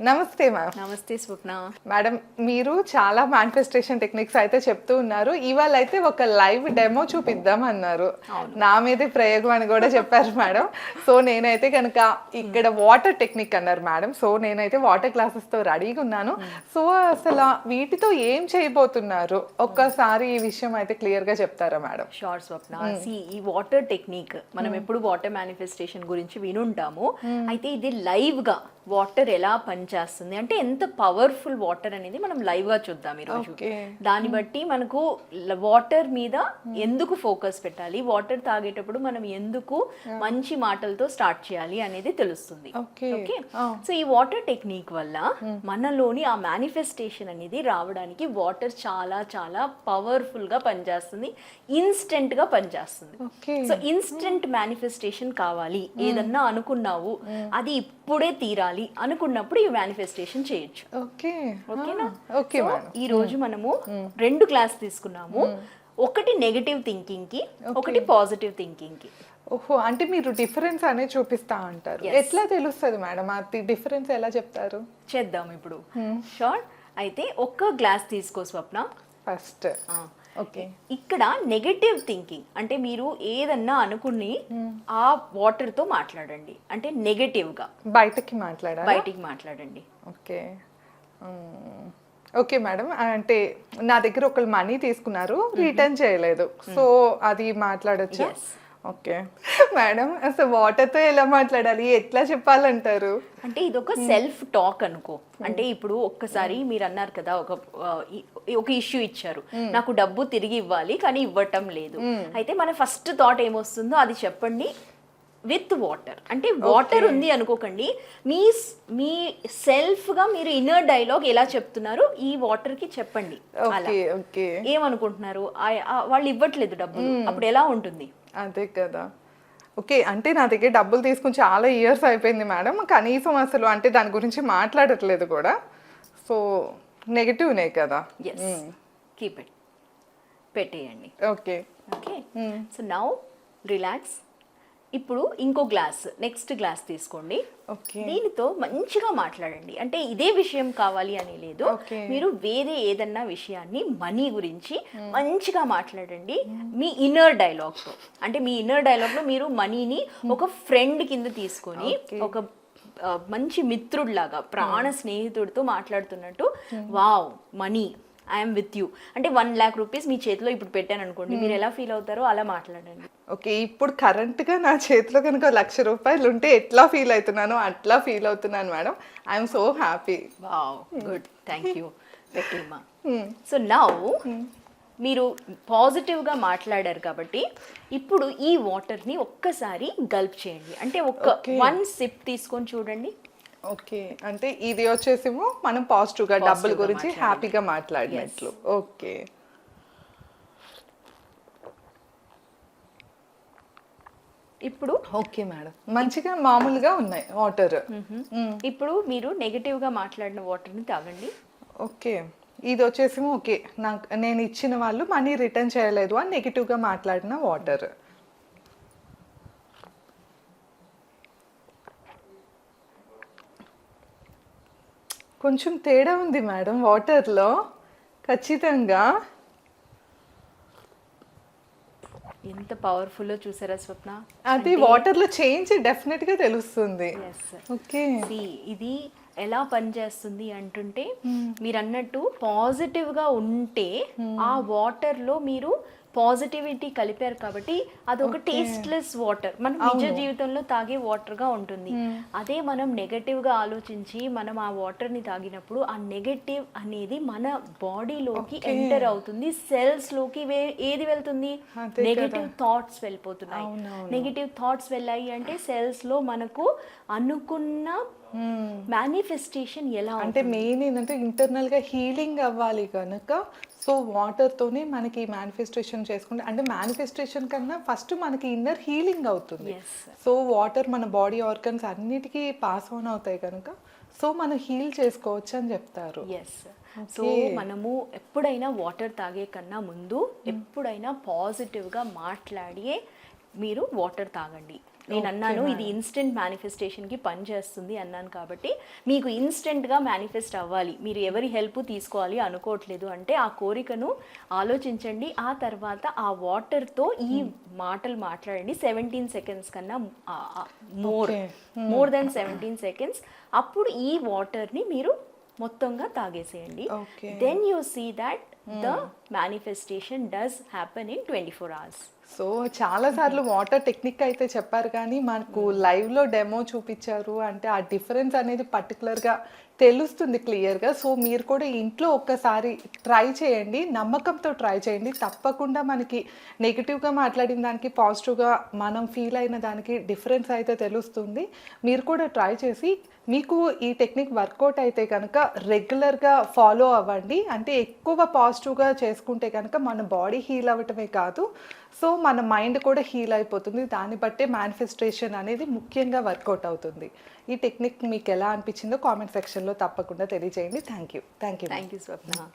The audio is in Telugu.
నమస్తే మ్యామ్. నమస్తే స్వప్న. మేడం, మీరు చాలా మేనిఫెస్టేషన్ టెక్నిక్స్ అయితే చెప్తూ ఉన్నారు. ఇవాళ అయితే ఒక లైవ్ డెమో చూపిద్దాం అన్నారు. నా మీదే ప్రయోగం అని కూడా చెప్పారు మేడం. సో నేనైతే కనుక ఇక్కడ వాటర్ టెక్నిక్ అన్నారు మేడం. సో నేనైతే వాటర్ క్లాసెస్తో రెడీగా ఉన్నాను. సో అసలు వీటితో ఏం చేయబోతున్నారు, ఒక్కసారి ఈ విషయం అయితే క్లియర్గా చెప్తారా మేడం? షూర్ స్వప్న. ఈ వాటర్ టెక్నిక్ మనం ఎప్పుడు వాటర్ మేనిఫెస్టేషన్ గురించి వినుంటాము. అయితే ఇది లైవ్ గా వాటర్ ఎలా పనిచేస్తుంది అంటే ఎంత పవర్ఫుల్ వాటర్ అనేది మనం లైవ్ గా చూద్దాం ఈరోజు. దాన్ని బట్టి మనకు వాటర్ మీద ఎందుకు ఫోకస్ పెట్టాలి, వాటర్ తాగేటప్పుడు మనం ఎందుకు మంచి మాటలతో స్టార్ట్ చేయాలి అనేది తెలుస్తుంది. ఓకే, సో ఈ వాటర్ టెక్నిక్ వల్ల మనలోని ఆ మేనిఫెస్టేషన్ అనేది రావడానికి వాటర్ చాలా చాలా పవర్ఫుల్ గా పనిచేస్తుంది, ఇన్స్టెంట్ గా పనిచేస్తుంది. సో ఇన్స్టెంట్ మేనిఫెస్టేషన్ కావాలి, ఏదన్నా అనుకున్నావు అది ఇప్పుడే తీరాలి అనుకున్నప్పుడు ఈ మేనిఫెస్టేషన్ చేయొచ్చు. ఓకేనా? ఈ రోజు మనము 2 క్లాస్ తీసుకున్నాము. ఒకటి నెగటివ్ థింకింగ్ కి, ఒకటి పాజిటివ్ థింకింగ్ కి. ఓహో, అంటే మీరు డిఫరెన్స్ అనేది చూపిస్తా అంటారు. ఎట్లా తెలుస్తుంది మేడం, అది డిఫరెన్స్ ఎలా చెప్తారు? చేద్దాం ఇప్పుడు. షూర్. అయితే ఒక్క గ్లాస్ తీసుకో స్వప్న ఫస్ట్. ఓకే, ఇక్కడ నెగటివ్ థింకింగ్ అంటే మీరు ఏదన్నా అనుకుని ఆ వాటర్ తో మాట్లాడండి. అంటే నెగటివ్ గా బయటికి మాట్లాడండి. Okay okay madam. అంటే నా దగ్గర ఒకళ్ళు మనీ తీసుకున్నారు, రిటర్న్ చేయలేదు, సో అది మాట్లాడొచ్చు. ఓకే మేడం, అసలు వాటర్తో ఎలా మాట్లాడాలి, ఎట్లా చెప్పాలంటారు? అంటే ఇది ఒక సెల్ఫ్ టాక్ అనుకో. అంటే ఇప్పుడు ఒక్కసారి మీరు అన్నారు కదా, ఒక ఇష్యూ ఇచ్చారు, నాకు డబ్బు తిరిగి ఇవ్వాలి కానీ ఇవ్వటం లేదు. అయితే మన ఫస్ట్ థాట్ ఏమొస్తుందో అది చెప్పండి విత్ వాటర్. అంటే వాటర్ ఉంది అనుకోకండి, మీ సెల్ఫ్ గా మీరు ఇన్నర్ డైలాగ్ ఎలా చెప్తున్నారు ఈ వాటర్ కి చెప్పండి. ఏమనుకుంటున్నారు, వాళ్ళు ఇవ్వట్లేదు డబ్బులు, అప్పుడు ఎలా ఉంటుంది? అదే కదా. ఓకే, అంటే నా దగ్గర డబ్బులు తీసుకుని చాలా ఇయర్స్ అయిపోయింది మేడం, కనీసం అసలు అంటే దాని గురించి మాట్లాడట్లేదు కూడా, సో నెగటివ్నే కదా. కీప్ ఇట్, పెట్టేయండి. Okay okay, so now relax. ఇప్పుడు ఇంకో గ్లాస్, నెక్స్ట్ గ్లాస్ తీసుకోండి. దీనితో మంచిగా మాట్లాడండి. అంటే ఇదే విషయం కావాలి అని లేదు, మీరు వేరే ఏదన్నా విషయాన్ని మనీ గురించి మంచిగా మాట్లాడండి మీ ఇన్నర్ డైలాగ్ తో. అంటే మీ ఇన్నర్ డైలాగ్ లో మీరు మనీని ఒక ఫ్రెండ్ కింద తీసుకొని, ఒక మంచి మిత్రుడిలాగా, ప్రాణ స్నేహితుడితో మాట్లాడుతున్నట్టు, wow money I'm with you అంటే 1 lakh rupees మీ చేతిలో ఇప్పుడు పెట్టాను అనుకోండి, మీరు ఎలా ఫీల్ అవుతారో అలా మాట్లాడండి. ఓకే, ఇప్పుడు కరెంట్గా నా చేతిలో కనుక 1,00,000 రూపాయలు ఉంటే ఎట్లా ఫీల్ అవుతున్నానో అట్లా ఫీల్ అవుతున్నాను madam. I'm so happy. Wow, good, thank you పెట్టిమ్మా. సో నౌ మీరు పాజిటివ్గా మాట్లాడారు కాబట్టి ఇప్పుడు ఈ వాటర్ని ఒక్కసారి గల్ప్ చేయండి. అంటే ఒక 1 sip తీసుకొని చూడండి. ఓకే, అంటే ఇది వచ్చేసేమో మనం పాజిటివ్గా డబ్బుల గురించి హ్యాపీగా మాట్లాడినట్లు. ఓకే, ఇప్పుడు ఓకే మేడం, మంచిగా మామూలుగా ఉన్నాయి వాటర్. ఇప్పుడు మీరు నెగటివ్గా మాట్లాడిన వాటర్ని తాగండి. ఓకే, ఇది వచ్చేసేమో ఓకే, నేను ఇచ్చిన వాళ్ళు మనీ రిటర్న్ చేయలేదు అని నెగిటివ్గా మాట్లాడిన వాటర్. కొంచెం తేడా ఉంది మేడం వాటర్లో, ఖచ్చితంగా. ఎంత పవర్ఫుల్ చూసారా స్వప్న? అది వాటర్లో చేంజ్ డెఫినెట్గా తెలుస్తుంది. ఓకే, ఇది ఎలా పనిచేస్తుంది అంటుంటే, మీరు అన్నట్టు పాజిటివ్గా ఉంటే ఆ వాటర్లో మీరు పాజిటివిటీ కలిపారు కాబట్టి అదొక టేస్ట్లెస్ వాటర్, మనం నిజ జీవితంలో తాగే వాటర్గా ఉంటుంది. అదే మనం నెగటివ్గా ఆలోచించి మనం ఆ వాటర్ని తాగినప్పుడు ఆ నెగటివ్ అనేది మన బాడీలోకి ఎంటర్ అవుతుంది, సెల్స్లోకి. ఏది వెళ్తుంది? నెగటివ్ థాట్స్ వెళ్ళిపోతున్నాయి. నెగటివ్ థాట్స్ వెళ్ళాయి అంటే సెల్స్లో మనకు అనుకున్న మేనిఫెస్టేషన్ ఎలా అంటే మెయిన్ ఏంటంటే ఇంటర్నల్ గా హీలింగ్ అవ్వాలి కనుక, సో వాటర్ తోనే మనకి మేనిఫెస్టేషన్ చేసుకుంటే, అంటే మేనిఫెస్టేషన్ కన్నా ఫస్ట్ మనకి ఇన్నర్ హీలింగ్ అవుతుంది. సో వాటర్ మన బాడీ ఆర్గన్స్ అన్నిటికీ పాస్ ఆన్ అవుతాయి కనుక, సో మనం హీల్ చేసుకోవచ్చు అని చెప్తారు. సో మనము ఎప్పుడైనా వాటర్ తాగే కన్నా ముందు ఎప్పుడైనా పాజిటివ్గా మాట్లాడి మీరు వాటర్ తాగండి. నేను అన్నాను ఇది ఇన్స్టెంట్ మేనిఫెస్టేషన్కి పనిచేస్తుంది అన్నాను కాబట్టి మీకు ఇన్స్టెంట్గా మేనిఫెస్ట్ అవ్వాలి, మీరు ఎవరి హెల్ప్ తీసుకోవాలి అనుకోవట్లేదు అంటే ఆ కోరికను ఆలోచించండి. ఆ తర్వాత ఆ వాటర్తో ఈ మాటలు మాట్లాడండి 17 సెకండ్స్ కన్నా మోర్ దెన్ 17 సెకండ్స్. అప్పుడు ఈ వాటర్ని మీరు మొత్తంగా తాగేసేయండి. Then you see that the manifestation does happen in 24 hours. So చాలా సార్లు వాటర్ టెక్నిక్ అయితే చెప్పారు కానీ మనకు లైవ్లో డెమో చూపించారు అంటే ఆ డిఫరెన్స్ అనేది పర్టికులర్గా తెలుస్తుంది క్లియర్గా. సో మీరు కూడా ఇంట్లో ఒక్కసారి ట్రై చేయండి, నమ్మకంతో ట్రై చేయండి. తప్పకుండా మనకి నెగిటివ్గా మాట్లాడిన దానికి పాజిటివ్గా మనం ఫీల్ అయిన దానికి డిఫరెన్స్ అయితే తెలుస్తుంది. మీరు కూడా ట్రై చేసి మీకు ఈ టెక్నిక్ వర్కౌట్ అయితే కనుక రెగ్యులర్గా ఫాలో అవ్వండి. అంటే ఎక్కువ పాజిటివ్గా చేసుకుంటే కనుక మన బాడీ హీల్ అవ్వటమే కాదు, సో మన మైండ్ కూడా హీల్ అయిపోతుంది. దాన్ని బట్టే మేనిఫెస్టేషన్ అనేది ముఖ్యంగా వర్కౌట్ అవుతుంది. ఈ టెక్నిక్ మీకు ఎలా అనిపించిందో కామెంట్ సెక్షన్లో తప్పకుండా తెలియజేయండి. Thank you Swapna.